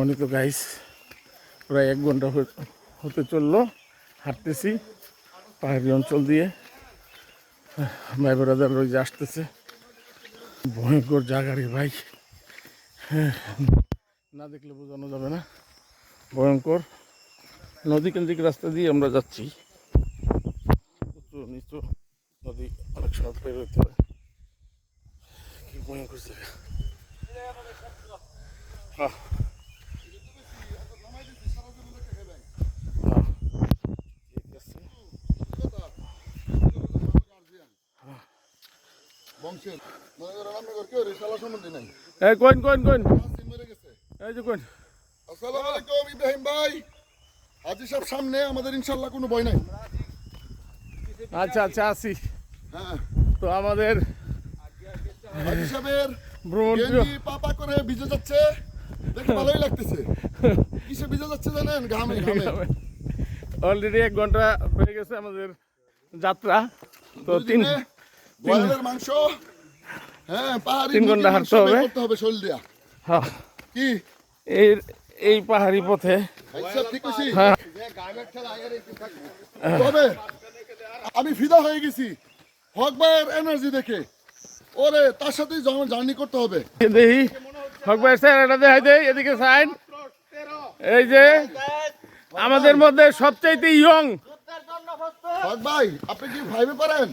অনেক তো গাইস প্রায় 1 ঘন্টা হতে চললো হাঁটতেছি পাহাড়ি অঞ্চল দিয়ে। ভাই ব্রাদার ওই যে আসতেছে, ভয়ঙ্কর জায়গা রে ভাই, না দেখলে বোঝানো যাবে না। ভয়ঙ্কর নদী কেন্দ্রিক রাস্তা দিয়ে আমরা যাচ্ছি, উঁচু নিচু নদী, অনেক সময় বের হতে হয়। কি ভয়ঙ্কর জায়গা। হ্যাঁ কোন কোন কোন এই যে কোন। আসসালামু আলাইকুম ইব্রাহিম ভাই, হাজী সাহেব সামনে, আমাদের ইনশাল্লাহ কোনো ভয় নাই। আচ্ছা আচ্ছা আসি। হ্যাঁ, তো আমাদের হাজী সাহেবের ভ্রমণ গেঞ্জি পাপা করে ভিজে যাচ্ছে, দেখে ভালোই লাগতেছে। কিসে ভিজে যাচ্ছে জানেন? ঘামে ঘামে। অলরেডি 1 ঘন্টা হয়ে গেছে আমাদের যাত্রা। তো বয়েলের মাংস, হ্যাঁ পাহাড়ি 3 ঘন্টা মুরগির মাংস হাঁটতে হবে। বের করতে হবে শরীর দিয়া। হ্যাঁ কি এই পাহাড়ি পথে হিসাব ঠিক আছে? হ্যাঁ তবে আমি ফিদা হয়ে গেছি হক ভাইয়ের এনার্জি দেখে। ওরে তার সাথেই জার্নি করতে হবে। দেখি হক ভাই স্যার এটা দেখাই দেই, এদিকে সাইন। এই যে আমাদের মধ্যে সবচাইতে ইয়ং হক ভাই, আপনি কি ভাইবে পারেন?